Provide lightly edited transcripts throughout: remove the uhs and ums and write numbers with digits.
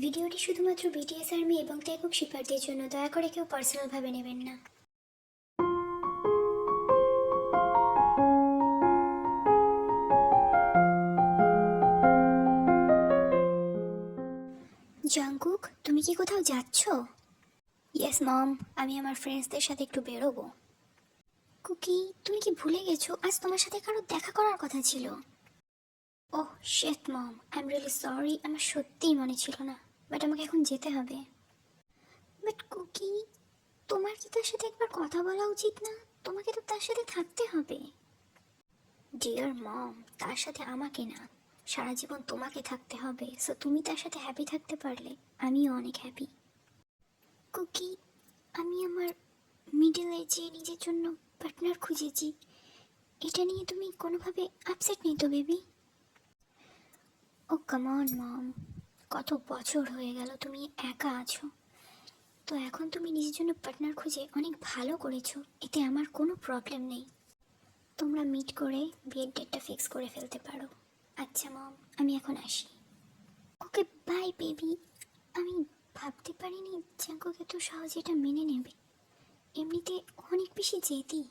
ভিডিওটি শুধুমাত্র BTS army এবং টেকক শিপারদের জন্য, দয়া করে কেউ পার্সোনালভাবে নেবেন না। জাংকুক, তুমি কি কোথাও যাচ্ছ? ইয়েস মম, আমি আমার ফ্রেন্ডসদের সাথে একটু বেরোবো। কুকি, তুমি কি ভুলে গেছো আজ তোমার সাথে কারো দেখা করার কথা ছিল? Oh shit mom, I am really sorry, আমার সত্যিই মনে ছিল না, বাট আমাকে এখন যেতে হবে। বাট কুকি, তোমার কি তার সাথে একবার কথা বলা উচিত না? তোমাকে তো তার সাথে থাকতে হবে। ডিয়ার মম, তার সাথে আমাকে না, সারা জীবন তোমাকে থাকতে হবে। সো তুমি তার সাথে হ্যাপি থাকতে পারলে আমিও অনেক হ্যাপি। কুকি, আমি আমার মিডল এজে নিজের জন্য পার্টনার খুঁজেছি। এটা নিয়ে তুমি কোনোভাবে আপসেট নেই তো বেবি? ও কাম অন মম, কত বছর হয়ে গেল তুমি একা আছো, তো এখন তুমি নিজের জন্য পার্টনার খুঁজে অনেক ভালো করেছো, এতে আমার কোনো প্রবলেম নেই। তোমরা মিট করে বিয়ের ডেটটা ফিক্স করে ফেলতে পারো। আচ্ছা মম, আমি এখন আসি। Okay bye baby. আমি ভাবতে পারিনি জাঙ্কুক এত সহজে এটা মেনে নেবে, এমনিতে অনেক বেশি জেদি।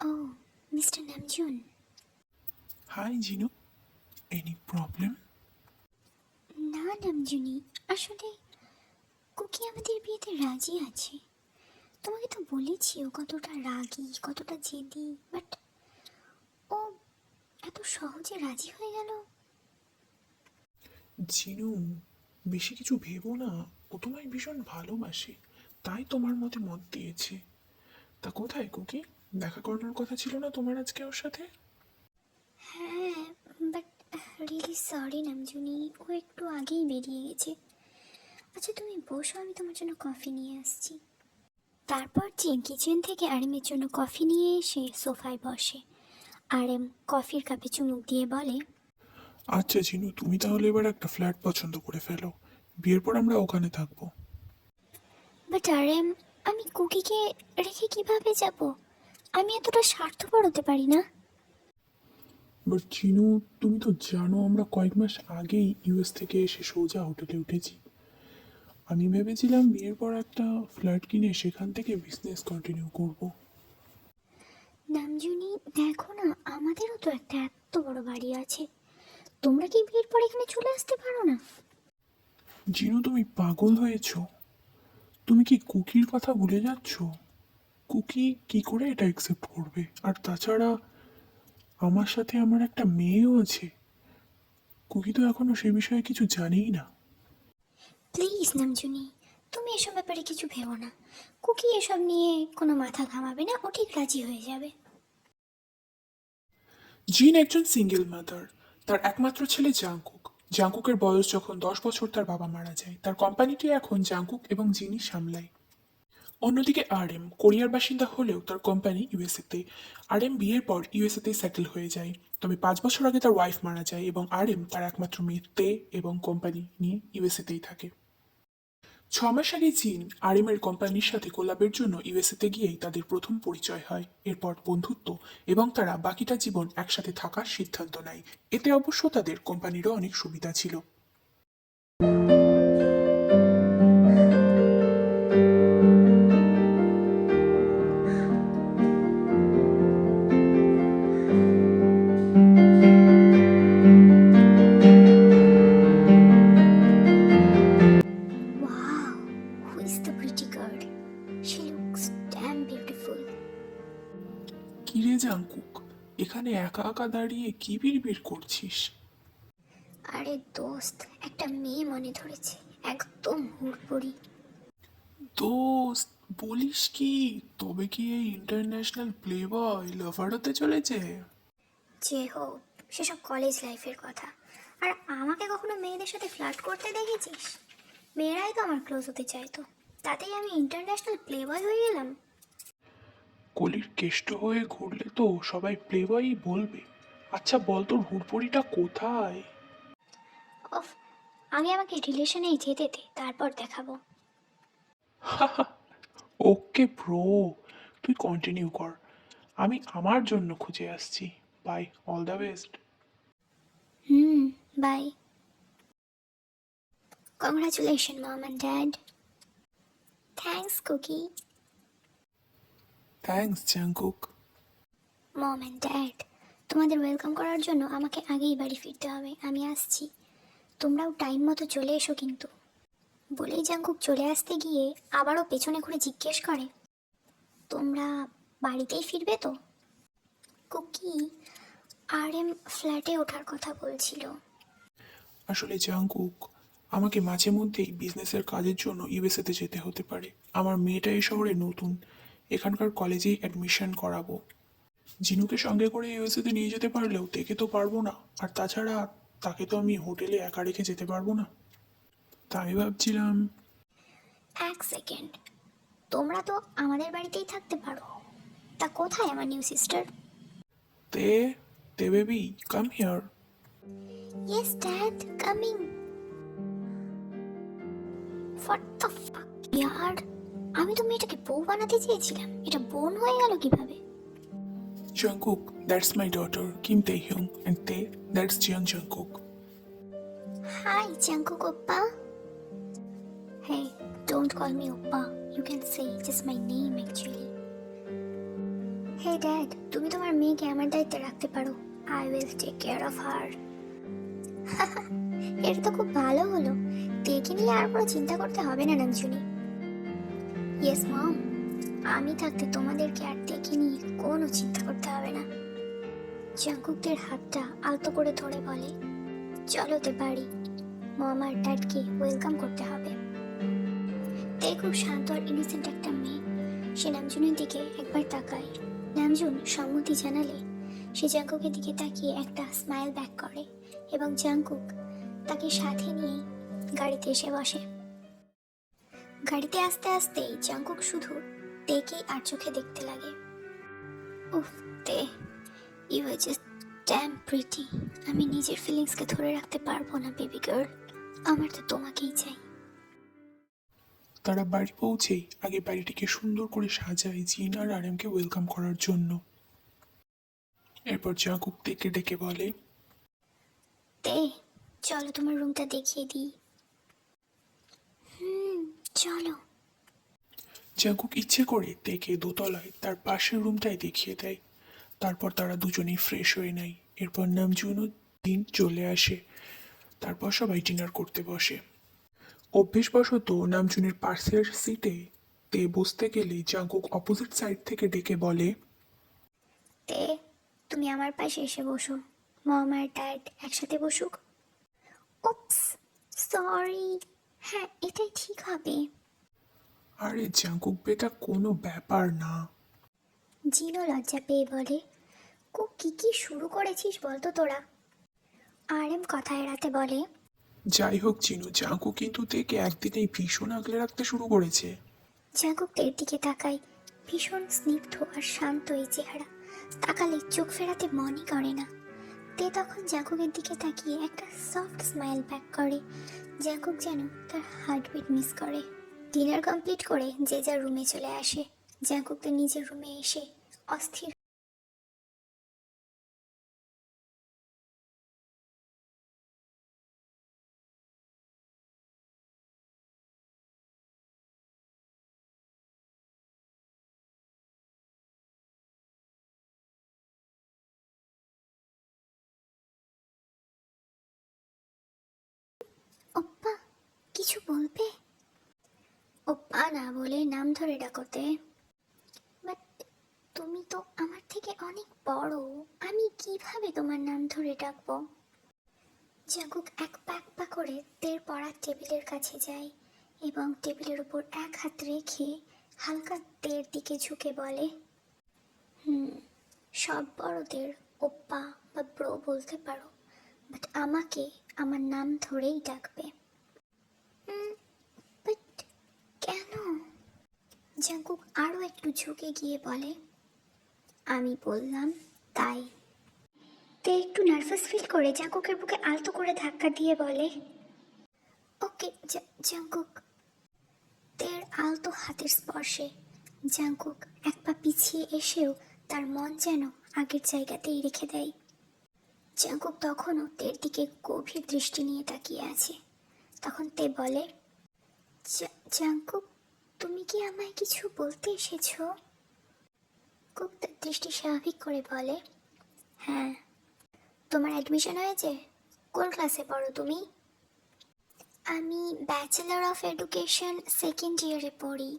ও mister Namjoon. Hi, Gino. Any problem? না নামজুনি, আসলে কুকি আমাদের বিয়েতে রাজি আছে। তোমাকে তো বলেছি ও কতটা রাগী, কতটা জেদি, বাট ও এত সহজে রাজি হয়ে গেল। জিনু, বেশি কিছু ভেবো না। ও তোমায় ভীষণ ভালোবাসে, তাই তোমার মতে মত দিয়েছে। তা কোথায় কুকি? দেখা করানোর কথা ছিল না তোমার আজকে ওর সাথে? হ্যাঁ, বাট রিয়েলি সরি নামজুনি, ও একটু আগেই বেরিয়ে গেছে। আচ্ছা তুমি বসো, আমি তোমার জন্য কফি নিয়ে আসছি। তারপর জিন কিচেন থেকে আরিমের জন্য কফি নিয়ে এসে সোফায় বসে। আরএম কফির কাপে চুমুক দিয়ে বলে, আচ্ছা জিনু, তুমি তাহলে এবার একটা ফ্ল্যাট পছন্দ করে ফেলো। বিয়ের পর আমরা ওখানে থাকবো। বাট আরএম, আমি কুকিকে রেখে কিভাবে যাব? আমি এতটা স্বার্থপর হতে পারি না। বাট জিনু, তুমি তো জানো আমরা কয়েক মাস আগেই ইউএস থেকে এসে সোজা হোটেলে উঠেছি। আমি ভেবেছিলাম বিয়ের পর একটা ফ্ল্যাট কিনে সেখান থেকে বিজনেস কন্টিনিউ করবো। নামজুনি দেখো না, আমাদেরও তো একটা এত বড় বাড়ি আছে, তোমরা কি বিয়ের পর এখানে চলে আসতে পারো না? জিনু, তুমি পাগল হয়েছো? তুমি কি কুকির কথা ভুলে যাচ্ছ? কুকি কি করে এটা অ্যাকসেপ্ট করবে? আর তাছাড়া আমার সাথে আমার একটা মেয়েও আছে। কুকি তো এখনো সে বিষয়ে কিছু জানেই না। প্লিজ নামজুনি, তুমি এসব ব্যাপারে কিছু ভেবো না। কুকি এসব নিয়ে কোনো মাথা ঘামাবে না, ও ঠিক রাজি হয়ে যাবে। জিন একজন সিঙ্গেল মাদার। তার একমাত্র ছেলে জাংকুক। জাংকুকের বয়স যখন 10 বছর তার বাবা মারা যায়। তার কোম্পানিটি এখন জাংকুক এবং জিনি সামলায়। অন্যদিকে আরএম কোরিয়ার বাসিন্দা হলেও তার কোম্পানি ইউএসএতে। আরএম বিয়ের পর ইউএসএতেই সেটেল হয়ে যায়। তবে 5 বছর আগে তার ওয়াইফ মারা যায় এবং আরএম তার একমাত্র মেয়ে তে এবং কোম্পানি নিয়ে ইউএসএতেই থাকে। 6 মাস আগে চীন আরএমের কোম্পানির সাথে কোলাবের জন্য ইউএসএতে গিয়েই তাদের প্রথম পরিচয় হয়। এরপর বন্ধুত্ব এবং তারা বাকিটা জীবন একসাথে থাকার সিদ্ধান্ত নেয়। এতে অবশ্য তাদের কোম্পানিরও অনেক সুবিধা ছিল। Wow, who is the pretty girl? She looks dam beautiful. কিরে জাংকুক, এখানে একা একা দাঁড়িয়ে কি বিড়বিড় করছিস? আরে দোস্ত, একটা মেয়ে মনে ধরেছে, একদম হুড়পড়ি। দোস্ত, বলিস কি? তবে কি এই ইন্টারন্যাশনাল প্লে বয় লাভার হতে চলেছে? যে হোক, সেসব কলেজ লাইফের কথা। আর আমাকে কখনো মেয়েদের সাথে ফ্লার্ট করতে দেখেছিস? মেয়েরাই তো আমার ক্লোজ হতে চাইতো, তাতেই আমি ইন্টারন্যাশনাল প্লে বয় হয়ে গেলাম। কলির কেষ্ট হয়ে ঘুরলে তো সবাই প্লে বয়ই বলবে। আচ্ছা বল, তোর হুড়পড়িটা কোথায়? অফ, আগে আমাকে রিলেশনে যেতে দে, তারপর দেখাবো। ওকে ব্রো, তুই কন্টিনিউ কর। আমি আমার জন্য খুঁজে আসছি। Bye, all the best. Bye. Congratulation mom and dad. Thanks Cookie. Thanks Jungkook. Mom and dad, তোমাদের ওয়েলকাম করার জন্য আমাকে আগেই বাড়ি ফিরতে হবে, আমি আসছি। তোমরাও টাইম মতো চলে এসো কিন্তু। বলেই জাংকুক চলে আসতে গিয়ে আবারও পেছনে ঘুরে জিজ্ঞেস করে, তোমরা বাড়িতেই ফিরবে তো? কুকি RM ফ্ল্যাটে ওঠার কথা বলছিল। আসলে জাংকুক, আমাকে মাঝে মধ্যেই বিজনেসের কাজের জন্য ইউএসএতে যেতে হতে পারে। আমার মেয়েটা এই শহরে নতুন, এখানকার কলেজেই অ্যাডমিশন করাবো। জিনুকে সঙ্গে করে ইউএসএতে নিয়ে যেতে পারলেও দেখে তো পারবো না, আর তাছাড়া তাকে তো আমি হোটেলে একা রেখে যেতে পারবো না। তা আমি ভাবছিলাম। এক সেকেন্ড, তোমরা তো আমাদের বাড়িতেই থাকতে পারো। তা কোথায় আমার নিউ সিস্টার? তে তে baby, come here. Yes dad, coming. What the fuck ইয়ার, আমি তো মেয়েটাকে বউ বানাতে চেয়েছিলাম, এটা বোন হয়ে গেল কিভাবে? Jungkook, that's my daughter Kim তাehyung, and Tae, that's Jeon Jungkook. Hi Jungkook ওপ্পা। Hey, don't call me Oppa. You can say just my name actually. Hey Dad, তুমি তোমার মেয়েকে আমার দায়িত্বে রাখতে পারো। I will take care of her. এটা তো খুব ভালো হলো। তেকে নিয়ে আর কোনো চিন্তা করতে হবে না নামজুনি। ইয়েস মম, আমি থাকতে তোমাদেরকে আর তেকে নিয়ে কোনো চিন্তা করতে হবে না। জাংকুকদের হাতটা আলতো করে ধরে বলে, চলো তে বাড়ি, মম আর ড্যাডকে ওয়েলকাম করতে হবে। তে খুব শান্ত আর ইনোসেন্ট একটা মেয়ে। সে নামজুনের দিকে একবার তাকায়। নামজুন সম্মতি জানালে সে জাংকুকের দিকে তাকিয়ে একটা স্মাইল ব্যাক করে এবং জাংকুক তাকে সাথে নিয়ে গাড়িতে এসে বসে। গাড়িতে আস্তে আস্তে জাংকুক শুধু তেকেই আর চোখে দেখতে লাগে। উফ তে, you are just damn pretty. আমি নিজের ফিলিংসকে ধরে রাখতে পারবো না বেবি গার্ল, আমার তো তোমাকেই চাই। তারা বাড়ি পৌঁছেই আগে বাড়িটিকে সুন্দর করে সাজায় জিন আর আরএমকে ওয়েলকাম করার জন্য। এরপর জাংকুক ডেকে ডেকে বলে, তে চলো তোমার রুমটা দেখিয়ে দিই। চলো। জাংকুক ইচ্ছে করে তেকে দোতলায় তার পাশের রুমটাই দেখিয়ে দেয়। তারপর তারা দুজনেই ফ্রেশ হয়ে নেয়। এরপর নামজুন ও জিন চলে আসে। তারপর সবাই ডিনার করতে বসে। অভ্যেসবশত নামজুনের পাশের সিটে তে বসতে গেলে জাংকুক অপোজিট সাইড থেকে ডেকে বলে, তে তুমি আমার পাশে এসে বসো, মম আর ড্যাড একসাথে বসুক। উপস, সরি। হ্যাঁ, এটাই ঠিক হবে। আরে জাংকুক বেটা, কোনো ব্যাপার না। জিনো লজ্জা পেয়ে বলে, কি কি শুরু করেছিস বলতো তোরা? RM কথা এড়াতে বলে, যাই হোক চিনু, জাংকুক কিন্তু তেকে একদিনেই ভীষণ আগলে রাখতে শুরু করেছে। জাঙ্কুক তের দিকে তাকায়। ভীষণ স্নিগ্ধ আর শান্ত এই চেহারা, তাকালে চোখ ফেরাতে মনই করে না। তে তখন জাঙ্কুকের দিকে তাকিয়ে একটা সফট স্মাইল ব্যাক করে। জাঙ্কুক যেন তার হার্টবিট মিস করে। ডিনার কমপ্লিট করে যে যার রুমে চলে আসে। জাঙ্কুক তার নিজের রুমে এসে অস্থির। ওপ্পা, কিছু বলবে? ওপ্পা না বলে নাম ধরে ডাকতে। বাট তুমি তো আমার থেকে অনেক বড়, আমি কিভাবে তোমার নাম ধরে ডাকবো? জাঙ্কুক এক পা করে তের পড়ার টেবিলের কাছে যায় এবং টেবিলের উপর এক হাত রেখে হালকা তের দিকে ঝুঁকে বলে, সব বড়দের ওপ্পা বা ব্রো বলতে পারো, বাট আমাকে আমার নাম ধরেই ডাকবে। বাট কেন? জাঙ্কুক আরও একটু ঝুঁকে গিয়ে বলে, আমি বললাম তাই। তে একটু নার্ভাস ফিল করে জাঙ্কুকের বুকে আলতো করে ধাক্কা দিয়ে বলে, ওকে জাঙ্কুক। তের আলতো হাতের স্পর্শে জাঙ্কুক এক পা পিছিয়ে এসেও তার মন যেন আগের জায়গাতেই রেখে দেয়। জাঙ্কুক তখনও তের দিকে গভীর দৃষ্টি নিয়ে তাকিয়ে আছে। তখন তে বলে, জাঙ্কুক, তুমি কি আমায় কিছু বলতে এসেছো? কুক তার দৃষ্টি স্বাভাবিক করে বলে, হ্যাঁ। তোমার অ্যাডমিশন হয়েছে? কোন ক্লাসে পড়ো তুমি? আমি ব্যাচেলর অফ এডুকেশন সেকেন্ড ইয়ারে পড়ি।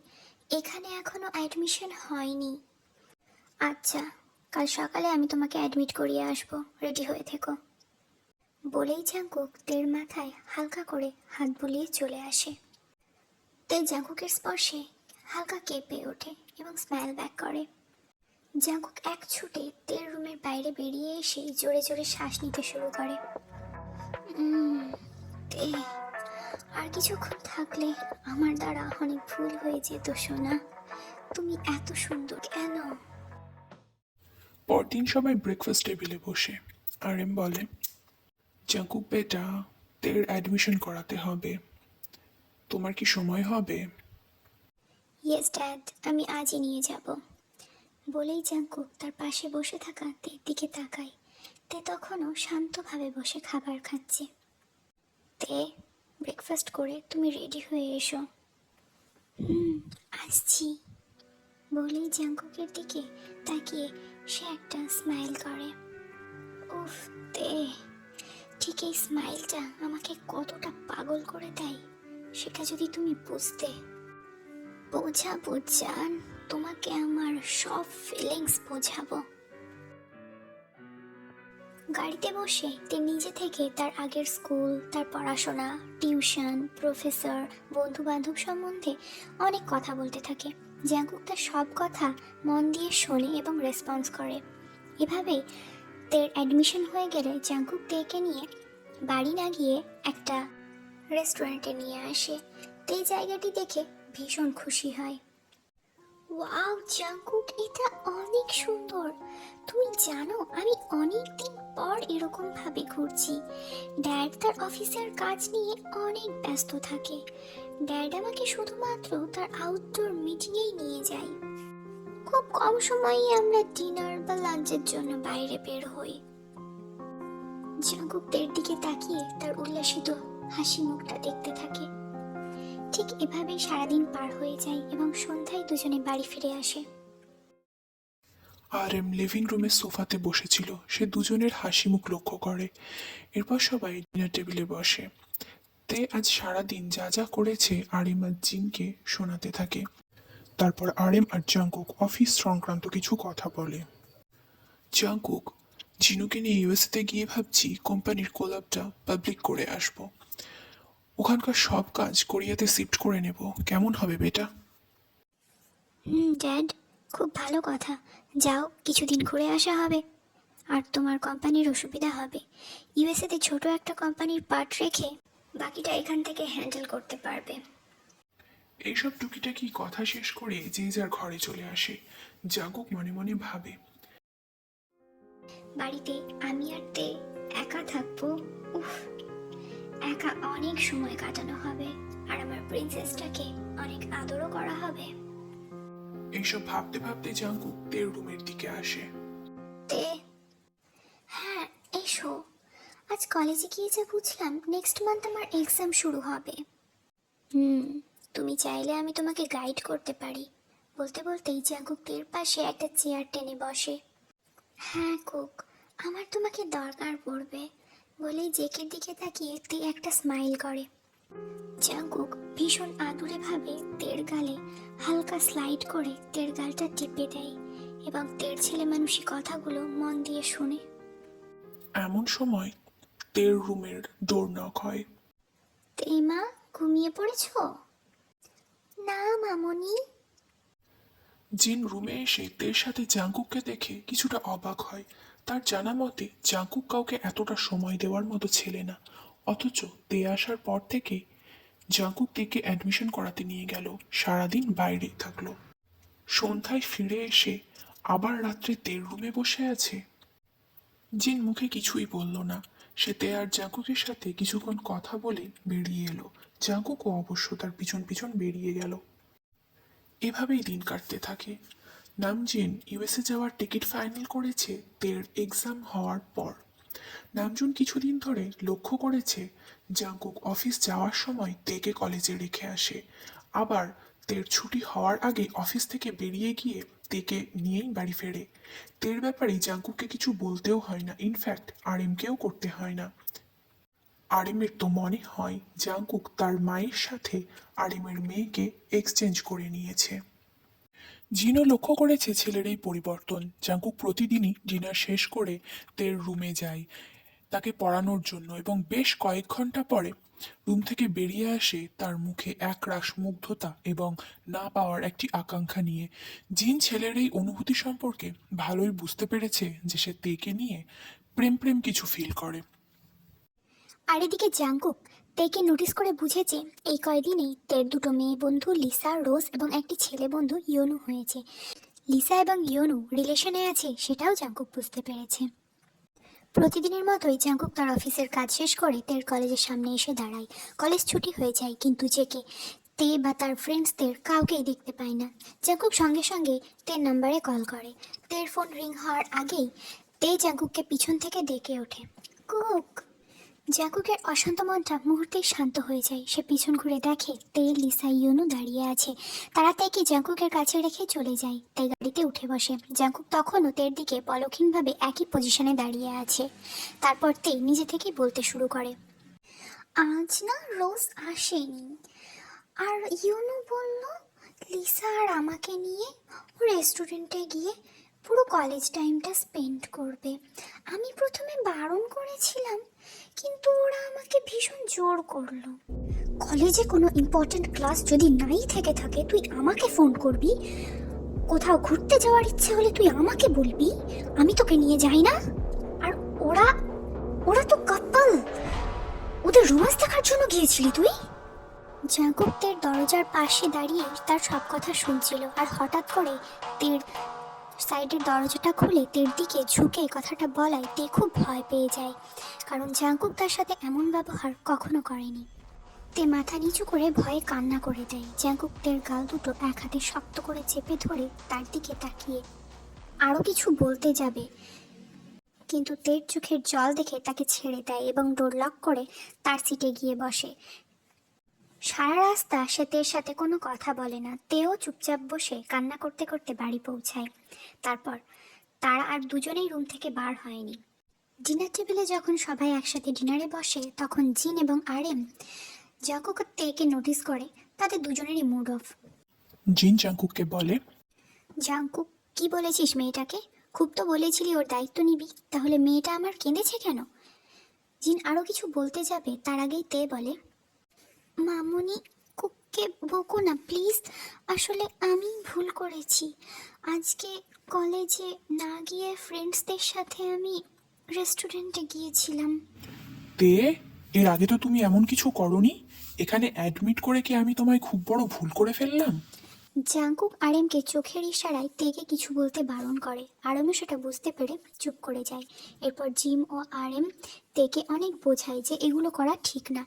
এখানে এখনো অ্যাডমিশন হয়নি। আচ্ছা, কাল সকালে আমি তোমাকে অ্যাডমিট করিয়ে আসবো, রেডি হয়ে থেকো। বলেই জাঙ্কুক তের মাথায় হালকা করে হাত বুলিয়ে চলে আসে। তে জাঙ্কুকের স্পর্শে হালকা কেঁপে ওঠে এবং স্মাইল ব্যাক করে। জাঙ্কুক এক ছুটে তের রুমের বাইরে বেরিয়ে এসে জোরে জোরে শ্বাস নিতে শুরু করে। তে, আর কিছুক্ষণ থাকলে আমার দ্বারা অনেক ভুল হয়ে যেত সোনা। তুমি এত সুন্দর কেন? পরদিন সবাই ব্রেকফাস্ট টেবিলে বসে আরএম বলে, জাঙ্কুক বেটা, তের অ্যাডমিশন করাতে হবে। তোমার কি সময় হবে? ইয়েস ড্যাড, আমি আজই নিয়ে যাব। বলেই জাঙ্কুক তার পাশে বসে থাকা তের দিকে তাকায়। তে তখনও শান্তভাবে বসে খাবার খাচ্ছে। তে, ব্রেকফাস্ট করে তুমি রেডি হয়ে এসো। আসছি। বলেই জাঙ্কুকের দিকে তাকিয়ে সে একটা স্মাইল করে। উফ তে, ঠিক এই স্মাইলটা আমাকে কতটা পাগল করে দেয় সেটা যদি তুমি বুঝতে। বোঝাবো জান, তোমাকে আমার সব ফিলিংস বোঝাবো। গাড়িতে বসে তে নিজে থেকে তার আগের স্কুল, তার পড়াশোনা, টিউশন, প্রফেসর, বন্ধু বান্ধব সম্বন্ধে অনেক কথা বলতে থাকে। জাঙ্কুক তার সব কথা মন দিয়ে শোনে এবং রেসপন্স করে। এভাবেই তের অ্যাডমিশন হয়ে গেলে জাঙ্কুক তেকে নিয়ে বাড়ি না গিয়ে একটা রেস্টুরেন্টে নিয়ে আসে। তে জায়গাটি দেখে ভীষণ খুশি হয়। ওয়াও জাঙ্কুক, এটা অনেক সুন্দর। তুমি জানো আমি অনেক দিন পর এরকম ভাবে ঘুরছি। ড্যাড তার অফিসের কাজ নিয়ে অনেক ব্যস্ত থাকে। ড্যাড আমাকে শুধুমাত্র তার আউটডোর মিটিংয়েই নিয়ে যায়। খুব কম সময়েই আমরা ডিনার বা লাঞ্চের জন্য বাইরে বের হই। জাঙ্কুক তের দিকে তাকিয়ে তার উল্লাসিত হাসি মুখটা দেখতে থাকে। ঠিক এভাবেই সারাদিন পার হয়ে যায় এবং সন্ধ্যায় দুজনে বাড়ি ফিরে আসে। আরএম লিভিং রুমের সোফাতে বসেছিল। সে দুজনের হাসি মুখ লক্ষ্য করে। এরপর সবাই ডিনার টেবিলে বসে। তে আজ সারাদিন যা যা করেছে আরএম আর জিনকে শোনাতে থাকে। তারপর আরএম আর জাঙ্কুক অফিস সংক্রান্ত কিছু কথা বলে। জাঙ্কুক, জিনুকে নিয়ে ইউএসএতে গিয়ে ভাবছি কোম্পানির কোলাবটা পাবলিক করে আসব। ওখানকার সব কাজ কোরিয়াতে শিফট করে নেব। কেমন হবে বেটা? ড্যাড, খুব ভালো কথা। যাও, কিছুদিন ঘুরে আসা হবে। আর তোমার কোম্পানির অসুবিধা হবে। ইউএসএতে ছোট একটা কোম্পানির পার্ট রেখে বাকিটা এখান থেকে হ্যান্ডেল করতে পারবে। এইসব টুকিটাকি কথা শেষ করে যে যার ঘরে চলে আসে। জাঙ্কুক মনে মনে ভাবে, বাড়িতে আমি আর তে একা থাকবো। উফ, একা অনেক সময় কাটানো হবে আর আমার প্রিন্সেসটাকে অনেক আদরও করা হবে। এইসব ভাবতে ভাবতে জাঙ্কুক তের রুমের দিকে আসে। তে, হ্যাঁ এসো। আজ কলেজে গিয়ে যা বুঝলাম, নেক্সট মান্থ আমার এক্সাম শুরু হবে। তুমি চাইলে আমি তোমাকে গাইড করতে পারি। বলতে বলতেই জাঙ্কুক তের পাশে একটা চেয়ার টেনে বসে। হ্যাঁ কুক, আমার তোমাকে দরকার পড়বে। বলেই জেকের দিকে তাকিয়ে তে একটা স্মাইল করে। জাঙ্কুক ভীষণ আদুরে ভাবে তের গালে হালকা স্লাইড করে তের গালটা টিপে দেয় এবং তের ছেলে মানুষী কথাগুলো মন দিয়ে শুনে। এমন সময় তের রুমের ডোর নক হয়। তে মা, ঘুমিয়ে পড়েছো? না মামনি। জিন রুমে এসে তের সাথে জাঙ্কুককে দেখে কিছুটা অবাক হয়। তার জানা মতে জাঙ্কুক কাউকে এতটা সময় দেওয়ার মতো ছেলে না। অথচ তে আসার পর থেকে জাঙ্কুক তেকে অ্যাডমিশন করাতে নিয়ে গেল, সারাদিন বাইরে থাকলো। সন্ধ্যায় ফিরে এসে আবার রাত্রে তের রুমে বসে আছে। জিন মুখে কিছুই বলল না। সে তে আর জাঙ্কুকের সাথে কিছুক্ষণ কথা বলে বেরিয়ে এলো। জাঙ্কুকও অবশ্য তার পিছন পিছন বেরিয়ে গেল। এভাবেই দিন কাটতে থাকে। নামজিন ইউএসএ যাওয়ার টিকিট ফাইনাল করেছে তের এক্সাম হওয়ার পর। নামজুন কিছুদিন ধরে লক্ষ্য করেছে জাংকুক অফিস যাওয়ার সময় তেকে কলেজে রেখে আসে, আবার তের ছুটি হওয়ার আগে অফিস থেকে বেরিয়ে গিয়ে তেকে নিয়েই বাড়ি ফেরে। তের ব্যাপারে জাংকুককে কিছু বলতেও হয় না, ইনফ্যাক্ট আরিমকেও করতে হয় না। আরিমের তো মনে হয় জাংকুক তার মায়ের সাথে আরিমের মেয়েকে এক্সচেঞ্জ করে নিয়েছে। জিনও লক্ষ্য করেছে ছেলের এই পরিবর্তন। জাংকুক প্রতিদিনই ডিনার শেষ করে তের রুমে যায় তাকে পড়ানোর জন্য, এবং বেশ কয়েক ঘন্টা পরে রুম থেকে বেরিয়ে আসে তার মুখে একরাশ মুগ্ধতা এবং না পাওয়ার একটি আকাঙ্ক্ষা নিয়ে। জিন ছেলের এই অনুভূতি সম্পর্কে ভালোই বুঝতে পেরেছে যে সে তেকে নিয়ে প্রেম প্রেম কিছু ফিল করে। আর এদিকে জাংকুক তেকে নোটিস করে বুঝেছে এই কয়দিনেই তের দুটো মেয়ে বন্ধু লিসা, রোজ এবং একটি ছেলে বন্ধু ইয়োনু হয়েছে। লিসা এবং ইয়োনু রিলেশনে আছে সেটাও জাংকুক বুঝতে পেরেছে। প্রতিদিনের মতোই জাংকুক তার অফিসের কাজ শেষ করে তের কলেজের সামনে এসে দাঁড়ায়। কলেজ ছুটি হয়ে যায়, কিন্তু জেকে তে বা তার ফ্রেন্ডসদের কাউকেই দেখতে পায় না। জাংকুক সঙ্গে সঙ্গে তের নাম্বারে কল করে। তের ফোন রিং হওয়ার আগেই তে জাংকুককে পিছন থেকে ডেকে ওঠে, কুক। জাংকুকের অশান্ত মনটা মুহূর্তেই শান্ত হয়ে যায়। সে পিছন ঘুরে দেখে তে, লিসা, ইয়োনু দাঁড়িয়ে আছে। তারা তেকে জাংকুকের কাছে রেখে চলে যায়। তে গাড়িতে উঠে বসে। জাংকুক তখনও তের দিকে পলক্ষীনভাবে একই পজিশনে দাঁড়িয়ে আছে। তারপর তে নিজে থেকেই বলতে শুরু করে, আজ না রোজ আসেনি, আর ইয়োনু বলল লিসা আর আমাকে নিয়ে রেস্টুরেন্টে গিয়ে পুরো কলেজ টাইমটা স্পেন্ড করবে। আমি প্রথমে বারণ করেছিলাম, কিন্তু ওরা আমাকে ভীষণ জোর করলো। কলেজে কোনো ইম্পর্ট্যান্ট ক্লাস যদি নাই থেকে থাকে তুই আমাকে ফোন করবি, কোথাও ঘুরতে যাওয়ার ইচ্ছে হলে তুই আমাকে বলবি, আমি তোকে নিয়ে যাই না। আর ওরা ওরা তো কাপল, ওদের রোমান্স দেখার জন্য গিয়েছিলি তুই। জাংকুক তের দরজার পাশে দাঁড়িয়ে তার সব কথা শুনছিল, আর হঠাৎ করে তের সাইডের দরজাটা খুলে তের দিকে ঝুঁকে কথাটা বলায় তে খুব ভয় পেয়ে যায়, কারণ জাংকুক তার সাথে এমন ব্যবহার কখনো করেনি। তে মাথা নিচু করে ভয়ে কান্না করে দেয়। জাংকুক তের গাল দুটো এক হাতে শক্ত করে চেপে ধরে তার দিকে তাকিয়ে আরও কিছু বলতে যাবে, কিন্তু তের চোখের জল দেখে তাকে ছেড়ে দেয় এবং ডোর লক করে তার সিটে গিয়ে বসে। সারা রাস্তা সে তের সাথে কোনো কথা বলে না। তেও চুপচাপ বসে কান্না করতে করতে বাড়ি পৌঁছায়। তারপর তারা আর দুজনেই রুম থেকে বার হয়নি। ডিনার টেবিলে যখন সবাই একসাথে ডিনারে বসে, তখন জিন এবং আরএম জাংকুক আর তেকে নোটিস করে তাদের দুজনেরই মুড অফ। জিন জাংকুককে বলে, জাংকুক, কি বলেছিস মেয়েটাকে? খুব তো বলেছিলি ওর দায়িত্ব নিবি, তাহলে মেয়েটা আমার কেঁদেছে কেন? জিন আরও কিছু বলতে যাবে, তার আগেই তে বলে, মামুনি, কুককে বকো না প্লিজ। আসলে আমি ভুল করেছি। আজকে কলেজে না গিয়ে ফ্রেন্ডসদের সাথে আমি রেস্টুরেন্টে গিয়েছিলাম। তে, এর আগে তো তুমি এমন কিছু করনি। এখানে অ্যাডমিট করে কি আমি তোমায় খুব বড় ভুল করে ফেললাম? জাংকুক আরএমকে চোখের ইশারায় তেকে কিছু বলতে বারণ করে। আরএমও সেটা বুঝতে পেরে চুপ করে যায়। এরপর জিম ও আরএম তেকে অনেক বোঝায় যে এগুলো করা ঠিক না।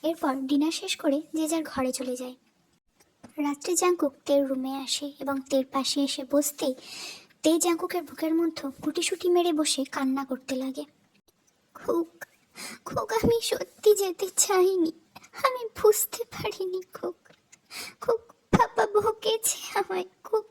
এরপর ডিনার শেষ করে যে যার ঘরে চলে যায়। রাত্রে জাংকুক তের রুমে আসে এবং তের পাশে এসে বসতেই তে জাংকুকের বুকের মধ্যে গুটিসুটি মেরে বসে কান্না করতে লাগে। খুক, খুক, আমি সত্যি যেতে চাইনি, আমি বুঝতে পারিনি খুক। খুক, পাপা বকেছে আমায় খুক।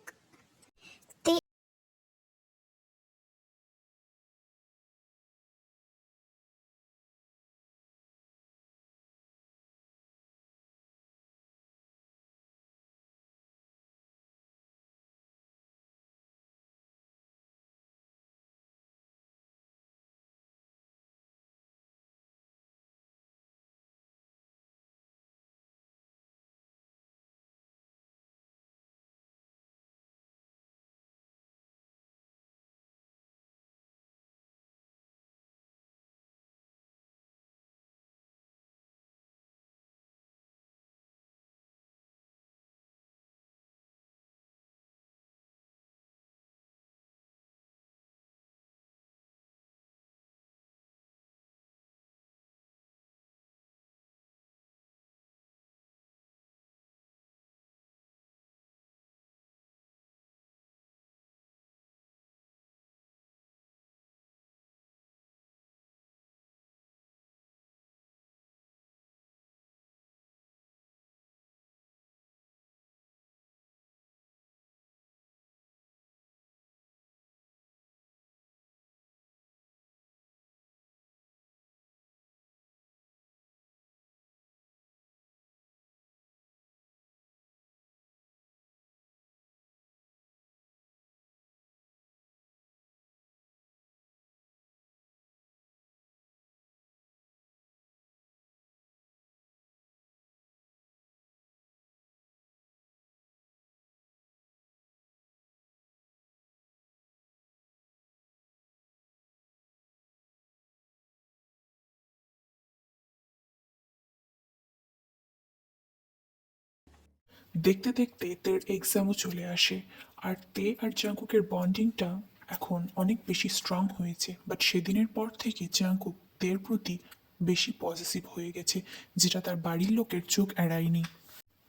দেখতে দেখতে তের এক্সামও চলে আসে, আর তে আর জাঙ্কুকের বন্ডিংটা এখন অনেক বেশি স্ট্রং হয়েছে। বাট সেদিনের পর থেকে জাঙ্কুক তের প্রতি বেশি পজিটিভ হয়ে গেছে, যেটা তার বাড়ির লোকের চোখ এড়ায়নি।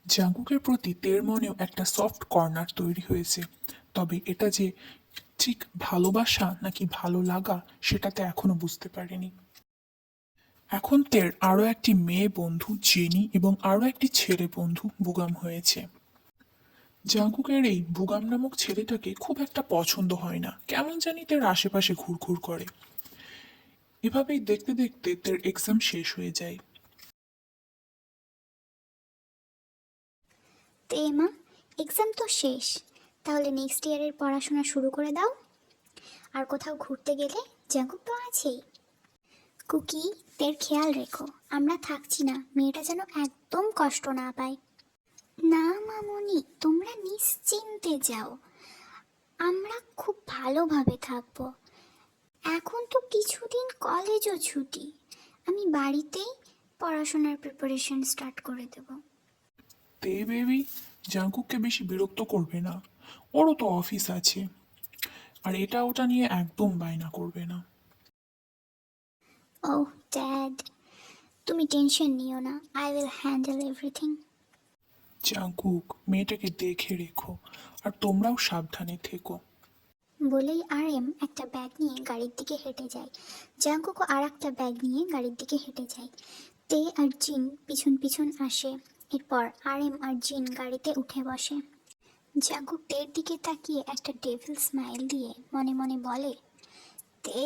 জাঙ্কুকের প্রতি তের মনেও একটা সফট কর্নার তৈরি হয়েছে, তবে এটা যে ঠিক ভালোবাসা নাকি ভালো লাগা সেটাতে এখনো বুঝতে পারেনি। এখন তের আরও একটি মেয়ে বন্ধু জেনি এবং আরও একটি ছেলে বন্ধু বুগাম হয়েছে। জাঙ্কুকের এই বুগাম নামক ছেলেটাকে খুব একটা পছন্দ হয় না, কেমন জানি তের আশেপাশে ঘুরঘুর করে। এভাবেই দেখতে দেখতে তের এক্সাম শেষ হয়ে যায়। তে মা, এক্সাম তো শেষ, তাহলে নেক্সট ইয়ারের পড়াশোনা শুরু করে দাও। আর কোথাও ঘুরতে গেলে জাঙ্কুক তো আছেই। কুকি, তের খেয়াল রেখো, আমরা থাকছি না, মেয়েটা যেন একদম কষ্ট না পায়। না মামুনি, তোমরা নিশ্চিন্তে যাও, আমরা খুব ভালোভাবে থাকবো। এখন তো কিছুদিন কলেজও ছুটি, আমি বাড়িতেই পড়াশোনার প্রিপারেশন স্টার্ট করে দেব। তে বেবি, জাঙ্কুককে বেশি বিরক্ত করবে না, ওরও তো অফিস আছে। আর এটা ওটা নিয়ে একদম বায়না করবে না। ওহ ড্যাড, তুমি টেনশন নিও না, I will handle everything. Jungkook, মেয়েটাকে দেখে রেখো, আর তোমরাও সাবধানে থেকো। বলেই আর এম একটা ব্যাগ নিয়ে গাড়ির দিকে হেঁটে যায়। জাঙ্কুকও আর একটা ব্যাগ নিয়ে গাড়ির দিকে হেঁটে যায়। তে আর জিন পিছন পিছন আসে। এরপর আর এম আর জিন গাড়িতে উঠে বসে। জাঙ্কুক তের দিকে তাকিয়ে একটা ডেভিল স্মাইল দিয়ে মনে মনে বলে, তে,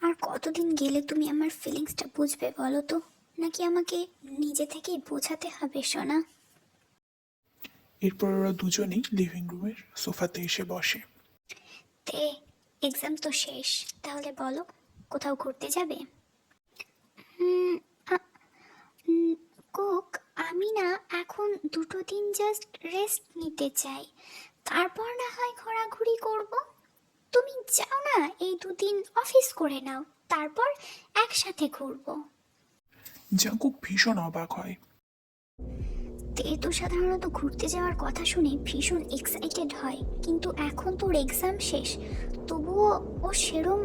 আর কতদিন গেলে তুমি আমার ফিলিংসটা বুঝবে বলো তো? নাকি আমাকে নিজে থেকেই বোঝাতে হবে সোনা? এরপর ওরা দুজনেই লিভিং রুমের সোফাতে এসে বসে। তে, এক্সাম তো শেষ, তাহলে বলো কোথাও ঘুরতে যাবে? উম, আ- কুক, আমি না এখন 2 দিন জাস্ট রেস্ট নিতে চাই, তারপর না হয় ঘোরাঘুরি করব। তুমি যাও না, এই 2 দিন অফিস করে নাও, তারপর একসাথে ঘুরবো। জাঙ্কুক ভীষণ অবাক হয়। তে তো সাধারণত ঘুরতে যাওয়ার কথা শুনে ভীষণ এক্সাইটেড হয়, কিন্তু এখন তো ওর এক্সাম শেষ, তবুও ও সেরম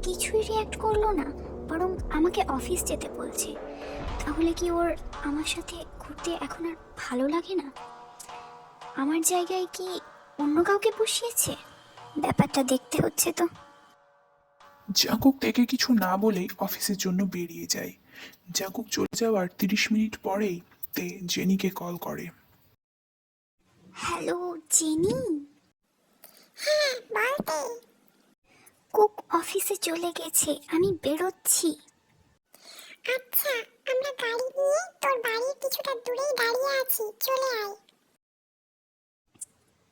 কিছুই রিয়াক্ট করলো না, বরং আমাকে অফিস যেতে বলছে। তাহলে কি ওর আমার সাথে ঘুরতে এখন আর ভালো লাগে না? আমার জায়গায় কি অন্য কাউকে বসিয়েছে? ব্যাপারটা দেখতে হচ্ছে তো। জাঙ্কুক তেকে কিছু না বলেই অফিসের জন্য বেরিয়ে যায়। জাঙ্কুক চলে যাওয়ার 30 মিনিট পরেই তে জেনিকে কল করে। Hello jenny. হ্যাঁ বলতে। কুক অফিসে চলে গেছে, আমি বেরোচ্ছি। আচ্ছা, আমরা গাড়ি নিয়ে তোর বাড়ির কিছুটা দূরেই দাঁড়িয়ে আছি, চলে আয়।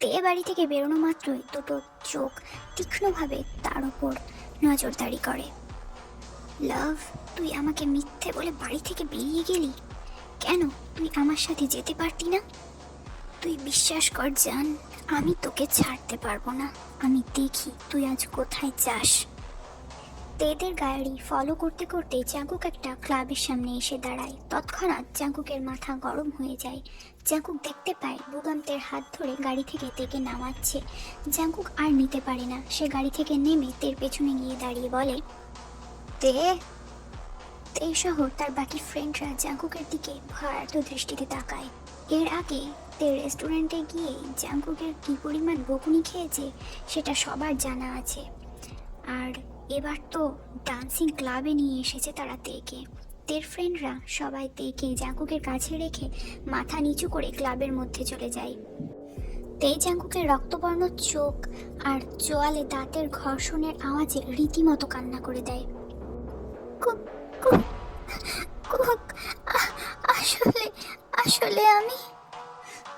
তে বাড়ি থেকে বেরোনো মাত্রই দুটো চোখ তীক্ষ্ণভাবে তার ওপর নজরদারি করে। লাভ, তুই আমাকে মিথ্যে বলে বাড়ি থেকে বেরিয়ে গেলি কেন? তুই আমার সাথে যেতে পারতি না? তুই বিশ্বাস কর জান, আমি তোকে ছাড়তে পারবো না। আমি দেখি তুই আজ কোথায় যাস। তেদের গাড়ি ফলো করতে করতে জাঙ্কুক একটা ক্লাবের সামনে এসে দাঁড়ায়। তৎক্ষণাৎ জাঙ্কুকের মাথা গরম হয়ে যায়। জাঙ্কুক দেখতে পায় বুগাম তের হাত ধরে গাড়ি থেকে তেকে নামাচ্ছে। জাঙ্কুক আর নিতে পারে না, সে গাড়ি থেকে নেমে তের পেছনে গিয়ে দাঁড়িয়ে বলে, তে। তে সহ তার বাকি ফ্রেন্ডরা জাঙ্কুকের দিকে ভয়ার্থ দৃষ্টিতে তাকায়। এর আগে তে রেস্টুরেন্টে গিয়ে জাঙ্কুকের কী পরিমাণ বকুনি খেয়েছে সেটা সবার জানা আছে। আর এবার তো ডান্সিং ক্লাবে নিয়ে এসেছে তারা তেকে। তের ফ্রেন্ডরা সবাই তেকে জাঙ্কুকের কাছে রেখে মাথা নিচু করে ক্লাবের মধ্যে চলে যায়। তে জাঙ্কুকের রক্তবর্ণ চোখ আর চোয়ালে দাঁতের ঘর্ষণের আওয়াজে রীতিমতো কান্না করে দেয়। কুক, কুক, কুক, আসলে আসলে আমি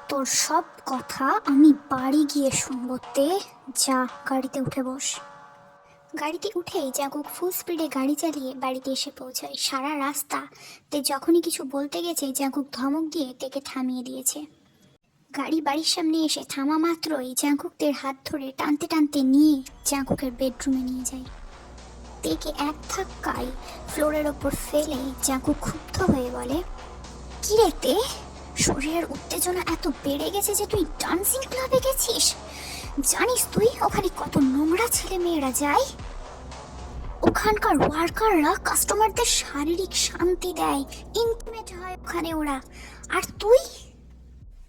তোর সব কথা আমি বাড়ি গিয়ে শুনবো। তে, যা গাড়িতে উঠে বস। গাড়িতে উঠেই জাঙ্কুক ফুল স্পিডে গাড়ি চালিয়ে বাড়িতে এসে পৌঁছায়। সারা রাস্তা তে যখনই কিছু বলতে গেছে জাঙ্কুক ধমক দিয়ে তেকে থামিয়ে দিয়েছে। গাড়ি বাড়ির সামনে এসে থামা মাত্রই জাঙ্কুক তের হাত ধরে টানতে টানতে নিয়ে জাঙ্কুকের বেডরুমে নিয়ে যায়। তেকে এক ধাক্কায় ফ্লোরের ওপর ফেলে জাঙ্কুক ক্ষুব্ধ হয়ে বলে, কি রে তে, শরীরের উত্তেজনা এত বেড়ে গেছে যে তুই ডান্সিং ক্লাবে গেছিস? জানিস তুই ওখানে কত নোংরা ছেলে মেয়েরা যায়? ওখানকার ওয়ার্কাররা কাস্টমারদের শারীরিক শান্তি দেয়, ইন্টিমেট হয় ওখানে ওরা, আর তুই?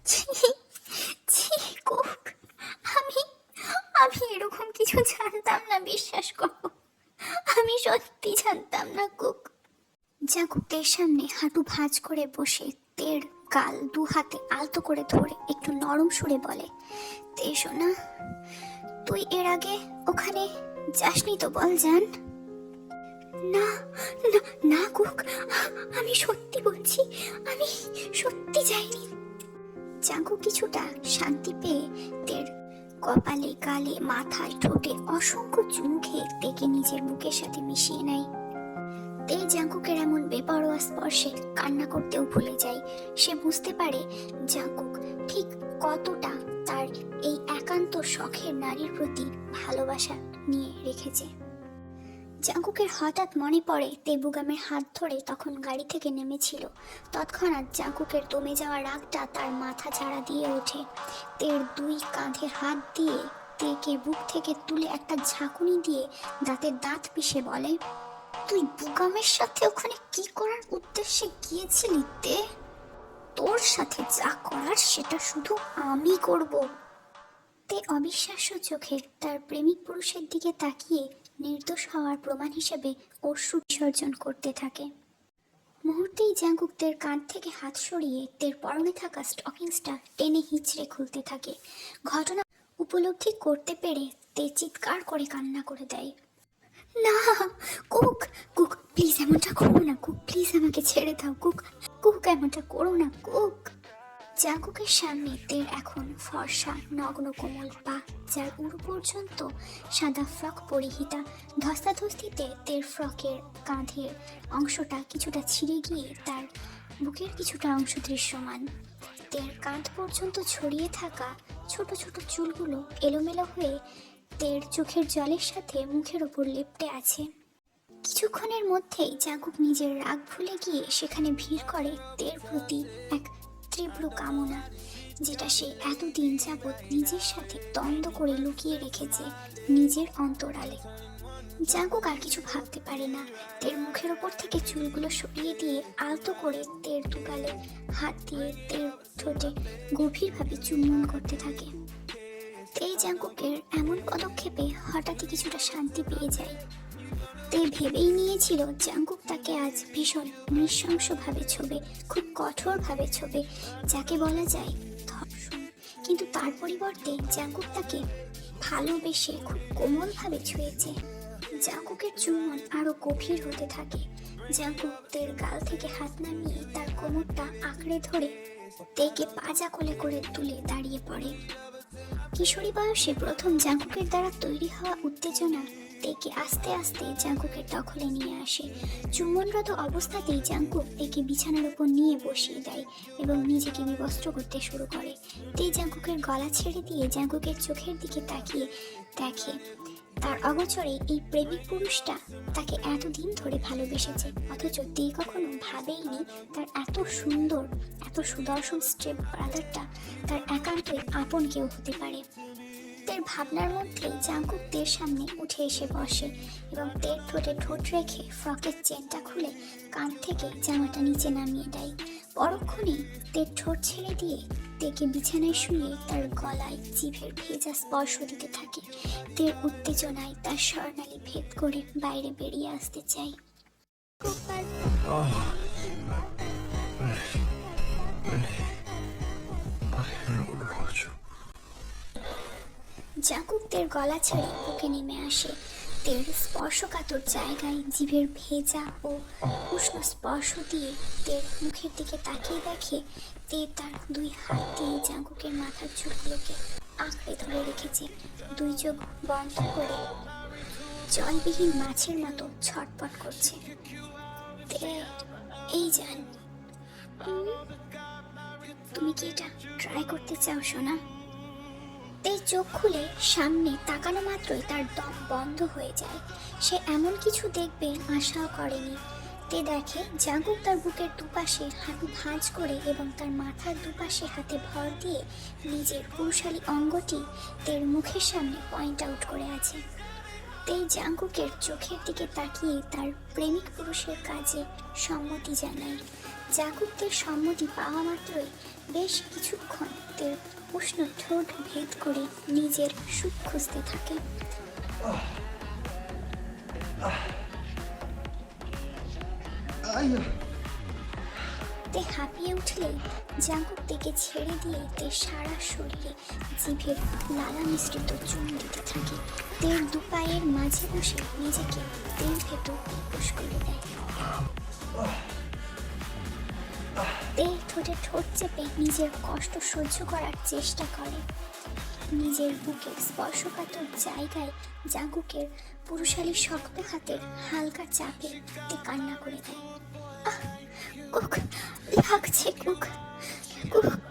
ছি, ছি, কুক, আমি আমি এরকম কিছু জানতাম না, বিশ্বাস করো, আমি সত্যি জানতাম না কুক। জাঙ্কুক তের সামনে হাঁটু ভাঁজ করে বসে তের গাল দু হাতে আলতো করে ধরে একটু নরম সুরে বলে, তে শোনা, তুই এর আগে ওখানে যাসনি তো, বল জান? না না না কুক, আমি সত্যি বলছি, আমি সত্যি যাইনি। জাঙ্কুক কিছুটা শান্তি পেয়ে তের কপালে, গালে, মাথায়, ঠোঁটে অসংখ্য চুমু খেয়ে তেকে নিজের বুকের সাথে মিশিয়ে নেয়। তে জাঙ্কুকের এমন বেপরোয়া স্পর্শে কান্না করতেও ভুলে যায়। সে বুঝতে পারে জাঙ্কুক ঠিক কতটা তার এই একান্ত শখের নারীর প্রতি ভালোবাসা নিয়ে রেখেছে। জাঙ্কুকের হঠাৎ মনে পড়ে তে বুগামের হাত ধরে তখন গাড়ি থেকে নেমেছিল। তৎক্ষণাৎ জাঙ্কুকের দমে যাওয়া রাগটা তার মাথা ঝাড়া দিয়ে ওঠে। তের দুই কাঁধে হাত দিয়ে তেকে বুক থেকে তুলে একটা ঝাঁকুনি দিয়ে দাঁতের দাঁত পিষে বলে, তুই বুগামের সাথে ওখানে কি করার উদ্দেশ্যে গিয়েছিলি তে? তোর সাথে যা করার সেটা শুধু আমি করব। তে অবিশ্বাস্য চোখে তার প্রেমিক পুরুষের দিকে তাকিয়ে নির্দোষ হওয়ার প্রমাণ হিসেবে অশ্রু বিসর্জন করতে থাকে। মুহূর্তেই জাঙ্কুক তের কাঁধ থেকে হাত সরিয়ে তের পরনে থাকা স্টকিংসটা টেনে হিঁচড়ে খুলতে থাকে। ঘটনা উপলব্ধি করতে পেরে তে চিৎকার করে কান্না করে দেয়, না কুক, কুক প্লিজ এমনটা করো না কুক, প্লিজ আমাকে ছেড়ে দাও কুক, কুক এমনটা করো না কুক। জাঙ্কুকের সামনে তের এখন ফর্সা নগ্ন কোমল পা, যার উড়ু পর্যন্ত সাদা ফ্রক পরিহিতা। ধস্তাধস্তিতে তের ফ্রকের কাঁধের অংশটা কিছুটা ছিঁড়ে গিয়ে তার বুকের কিছুটা অংশ দৃশ্যমান। তের কাঁধ পর্যন্ত ছড়িয়ে থাকা ছোট ছোট চুলগুলো এলোমেলো হয়ে তের চোখের জলের সাথে মুখের ওপর লেপ্টে আছে। কিছুক্ষণের মধ্যেই জাঙ্কুক নিজের রাগ ভুলে গিয়ে সেখানে ভিড় করে তের প্রতি এক তীব্র কামনা, যেটা সে এতদিন যাবৎ নিজের সাথে দ্বন্দ্ব করে লুকিয়ে রেখেছে নিজের অন্তরালে। জাঙ্কুক আর কিছু ভাবতে পারে না। তের মুখের ওপর থেকে চুলগুলো সরিয়ে দিয়ে আলতো করে তের দুগালে হাত দিয়ে তের ঠোঁটে গভীরভাবে চুম্বন করতে থাকে। তে জাঙ্কুকের এমন পদক্ষেপে হঠাৎই কিছুটা শান্তি পেয়ে যায়। তে ভেবেই নিয়েছিল জাঙ্কুক তাকে আজ ভীষণ নৃশংসভাবে ছোবে, খুব কঠোরভাবে ছোবে, যাকে বলা যায় ধর্ষণ। কিন্তু তার পরিবর্তে জাঙ্কুক তাকে ভালোবেসে খুব কোমলভাবে ছুঁয়েছে। জাঙ্কুকের চুম্বন আরো গভীর হতে থাকে। জাঙ্কুক তের গাল থেকে হাত নামিয়ে তার কোমরটা আঁকড়ে ধরে তেকে পাজা কোলে করে তুলে দাঁড়িয়ে পড়ে। কিশোরী বয়সে প্রথম জাঙ্কুকের দ্বারা তৈরি হওয়া উত্তেজনা তেকে আস্তে আস্তে জাঙ্কুকের দখলে নিয়ে আসে। চুম্বনরত অবস্থাতেই জাঙ্কুক তেকে বিছানার উপর নিয়ে বসিয়ে দেয় এবং নিজেকে বিবস্ত্র করতে শুরু করে। তে জাঙ্কুকের গলা ছেড়ে দিয়ে জাঙ্কুকের চোখের দিকে তাকিয়ে দেখে তার অগোচরে এই প্রেমিক পুরুষটা তাকে এতদিন ধরে ভালোবেসেছে, অথচ তে কখনো ভাবেইনি তার এত সুন্দর, এত সুদর্শন স্টেপ ব্রাদারটা তার একান্তই আপন কেউ হতে পারে। তের ভাবনার মধ্যেই জাঙ্কুক তের সামনে উঠে এসে বসে এবং তের ঠোঁটে ঠোঁট রেখে ফ্রকের চেনটা খুলে কাঁধ থেকে জামাটা নিচে নামিয়ে দেয়। পরক্ষণেই তের ঠোঁট ছেড়ে দিয়ে তেকে বিছানায় শুয়ে তার গলায় জিভের ভেজা স্পর্শ দিতে থাকে। তের উত্তেজনায় তার স্বর্ণালী ভেদ করে বাইরে বেরিয়ে আসতে চায়। জাঙ্কুক তের গলা ছেড়ে বুকে নেমে আসে। তের স্পর্শকাতর জায়গায় জিভের ভেজা ও উষ্ণ স্পর্শ দিয়ে তের মুখের দিকে তাকিয়ে দেখে তে তার দুই হাত দিয়ে জাঙ্কুকের মাথার চুলগুলোকে আঁকড়ে ধরে রেখেছে, দুই চোখ বন্ধ করে জলবিহীন মাছের মতো ছটপট করছে। তে এই জান, তুমি কি এটা ট্রাই করতে চাও সোনা? তে চোখ খুলে সামনে তাকানো মাত্রই তার দম বন্ধ হয়ে যায়। সে এমন কিছু দেখবে আশাও করেনি। তে দেখে জাঙ্কুক তার বুকের দুপাশে হাঁটু ভাঁজ করে এবং তার মাথার দুপাশে হাতে ভর দিয়ে নিজের পুরুষালী অঙ্গটি তের মুখের সামনে পয়েন্ট আউট করে আছে। তে জাঙ্কুকের চোখের দিকে তাকিয়ে তার প্রেমিক পুরুষের কাজে সম্মতি জানায়। জাঙ্কুক তের সম্মতি পাওয়া মাত্রই বেশ কিছুক্ষণ তের উষ্ণ ঠোঁট ভেদ করে নিজের সুখ খুঁজতে থাকে। তে হাঁপিয়ে উঠলেই জাঙ্কুক তেকে ছেড়ে দিয়ে তের সারা শরীরে জিভের লালা মিশ্রিত চুন দিতে থাকে। তের দুপায়ের মাঝে বসে নিজেকে তের ভেতর পুশ করে দেয়। তে ঠোঁটে ঠোঁট চেপে নিজের কষ্ট সহ্য করার চেষ্টা করে। নিজের বুকের স্পর্শকাতর জায়গায় জাঙ্কুকের পুরুষালী শক্ত হাতের হালকা চাপে তে কান্না করে দেয়। আহ, কুক লাগছে, কুক কুক।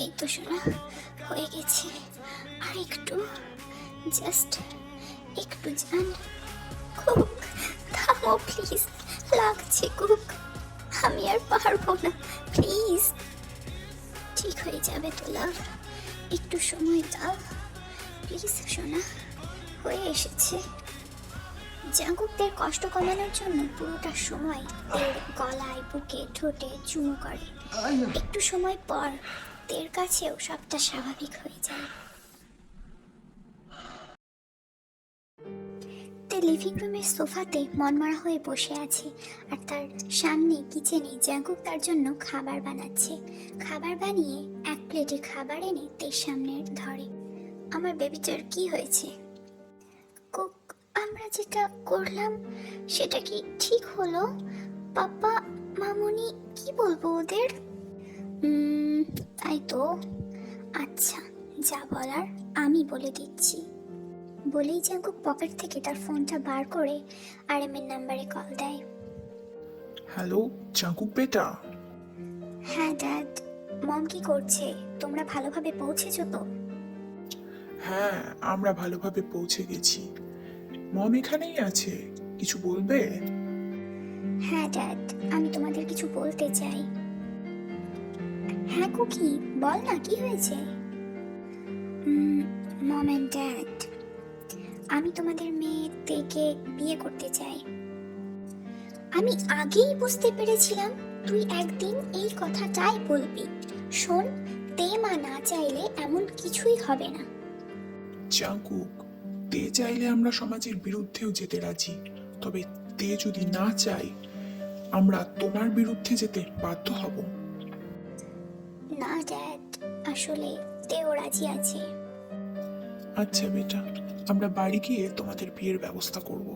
এই তো শোনা, হয়ে গেছে, আর একটু, জাস্ট একটু জান। কুক থামো প্লিজ, লাগছে কুক, আমি আর পারবো না, প্লিজ। ঠিক হয়ে যাবে তো লাভ, একটু সময় দাও প্লিজ সোনা, হয়ে এসেছে। জাঙ্কুকদের কষ্ট কমানোর জন্য পুরোটা সময় তের গলায়, বুকে, ঠোঁটে চুমু করে। একটু সময় পর তের কাছেও সবটা স্বাভাবিক হয়ে যায়। তে লিভিং রুমের সোফাতে মনমরা হয়ে বসে আছে, আর তার সামনে কিচেনে জাঙ্কুক তার জন্য খাবার বানাচ্ছে। খাবার বানিয়ে এক প্লেটে খাবার এনে তের সামনে ধরে। আমার বেবিটার কি হয়েছে? কুক, আমরা যেটা করলাম সেটা কি ঠিক হলো? পাপা মামুনি কি বলবো ওদের? তাই তো, আচ্ছা যা বলার আমি বলে দিচ্ছি। বলেই জাঙ্কুক পকেট থেকে তার ফোনটা বার করে আরএমের নাম্বারে কল দেয়। হ্যালো জাঙ্কুক বেটা। হ্যাঁ ড্যাড, মম কি করছে? তোমরা ভালোভাবে পৌঁছেছো তো? হ্যাঁ, আমরা ভালোভাবে পৌঁছে গেছি। মম এখানেই আছে, কিছু বলবে? হ্যাঁ ড্যাড, আমি তোমাদের কিছু বলতে চাই। হ্যাঁ কুকি, বল না কি হয়েছে? মম এন্ড ড্যাড, আমি তোমাদের মেয়ে তেকে বিয়ে করতে চাই। আমি আগেই বুঝতে পেরেছিলাম তুই একদিন এই কথাটাই বলবি। শোন, তে মা না চাইলে এমন কিছুই হবে না। জাঙ্কুক, তে চাইলে আমরা সমাজের বিরুদ্ধেও যেতে রাজি, তবে তে যদি না চাই আমরা তোমার বিরুদ্ধে যেতে বাধ্য হব। না ড্যাড, আসলে তেও রাজি আছে। আচ্ছা বেটা, আমরা বাড়ি গিয়ে তোমাদের বিয়ের ব্যবস্থা করব।